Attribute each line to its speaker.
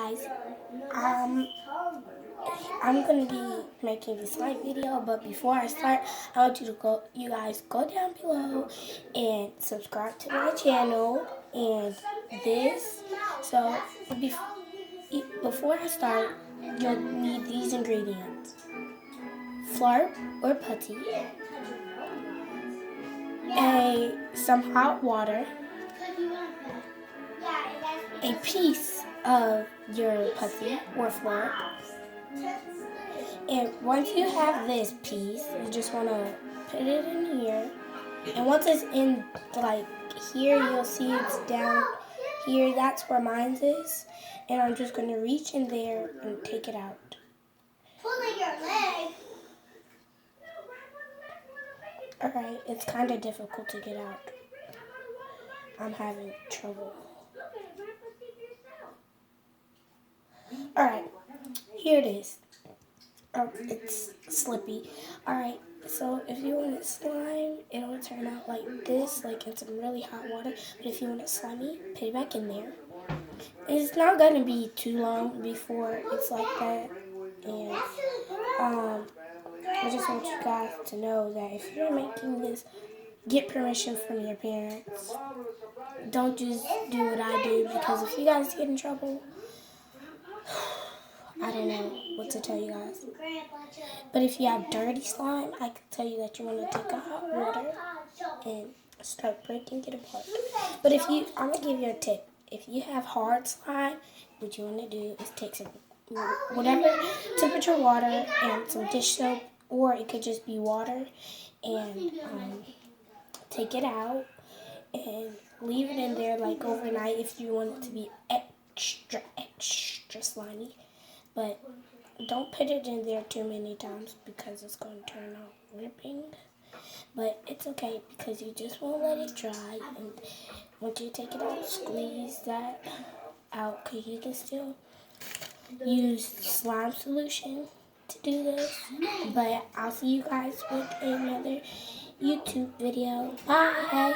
Speaker 1: guys, I'm gonna be making this slime video, but before I start, I want you guys go down below and subscribe to my channel and this. So before I start, you'll need these ingredients: flour or putty, some hot water, a piece of your putty or flour. And once you have this piece, you just want to put it in here. And once it's in, like, here, you'll see it's down here. That's where mine is. And I'm just going to reach in there and take it out.
Speaker 2: Pulling your leg.
Speaker 1: Alright, it's kind of difficult to get out. I'm having trouble. Alright, here it is. Oh, it's slippy. Alright, so if you want it slime, it'll turn out like this, like in some really hot water. But if you want it slimy, put it back in there. It's not going to be too long before it's like that. And I just want you guys to know that if you're making this, get permission from your parents. Don't just do what I do, because if you guys get in trouble, I don't know what to tell you guys. But if you have dirty slime, I can tell you that you want to take a hot water and start breaking it apart. But I'm going to give you a tip. If you have hard slime, what you want to do is take some whatever temperature water and some dish soap, or it could just be water, and take it out and leave it in there like overnight if you want it to be extra slimy. But don't put it in there too many times because it's going to turn out ripping. But it's okay because you just won't let it dry. And once you take it out, squeeze that out, because you can still use slime solution to do this. But I'll see you guys with another YouTube video. Bye!